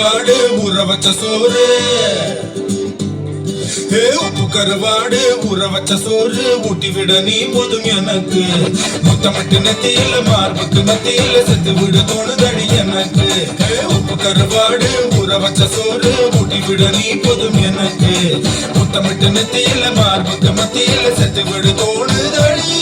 கருவாடு ஊற வச்ச சோறு உப்பு கருவாடு ஊற வச்ச சோறு ஊட்டி விட நீ போதும் எனக்கு முத்தமட்டு நெத்தியில மார்புக்கு மத்தியில செத்து விட தோணுதடி எனக்கு உப்பு கருவாடு ஊற வச்ச சோறு ஊட்டி விட நீ போதும் எனக்கு முத்தமட்டு நெத்தியில மார்புக்கு மத்தியில செத்து விட தோணுதடி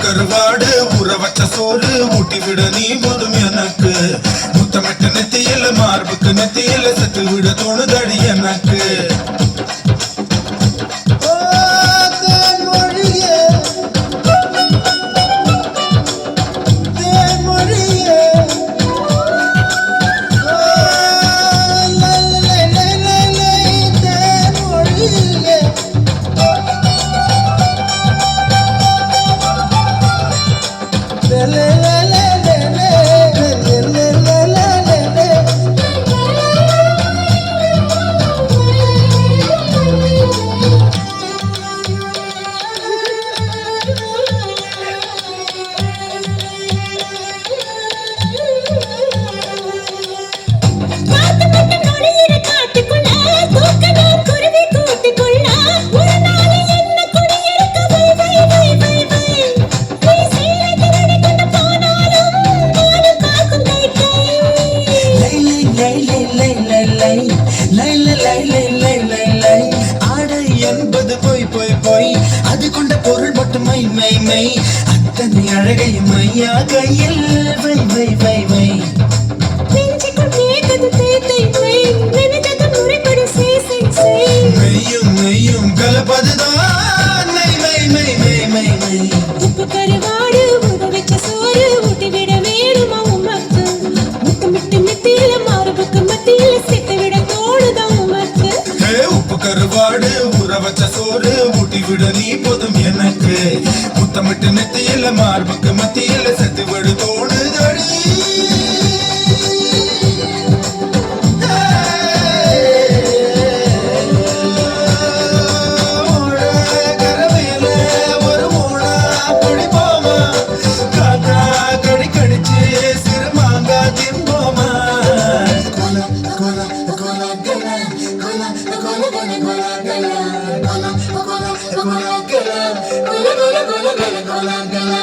கருவாடு ஊற வச்ச சோறு ஊட்டி விட நீ போதும் எனக்கு முத்தமிட்டு நெத்தியில மார்புக்கு நெத்தியில செத்து விட தோணுதடி எனக்கு அத்தனை அழகையும் மையா கையில் வை வை வை வை மெய்யும் மெய்யும் கலப்பதுதான் மை மை மை மை மை மை உப்பு கருவாடு ஊற வச்ச சோறு ஊட்டி விட வேணுமா உமக்கு முத்தமிட்டு நெத்தியில மார்புக்கு மத்தியில சேர்த்து விட தோணுதா உமக்கு உப்பு கருவாடு ஊற வச்ச சோறு ஊட்டி விட நீ போதும் எனக்கு முத்தமிட்டு நெத்தியில மார்புக்கு மத்தியில செத்து விட தோணுதடி Gola, gola, gola, gola, gola, gola.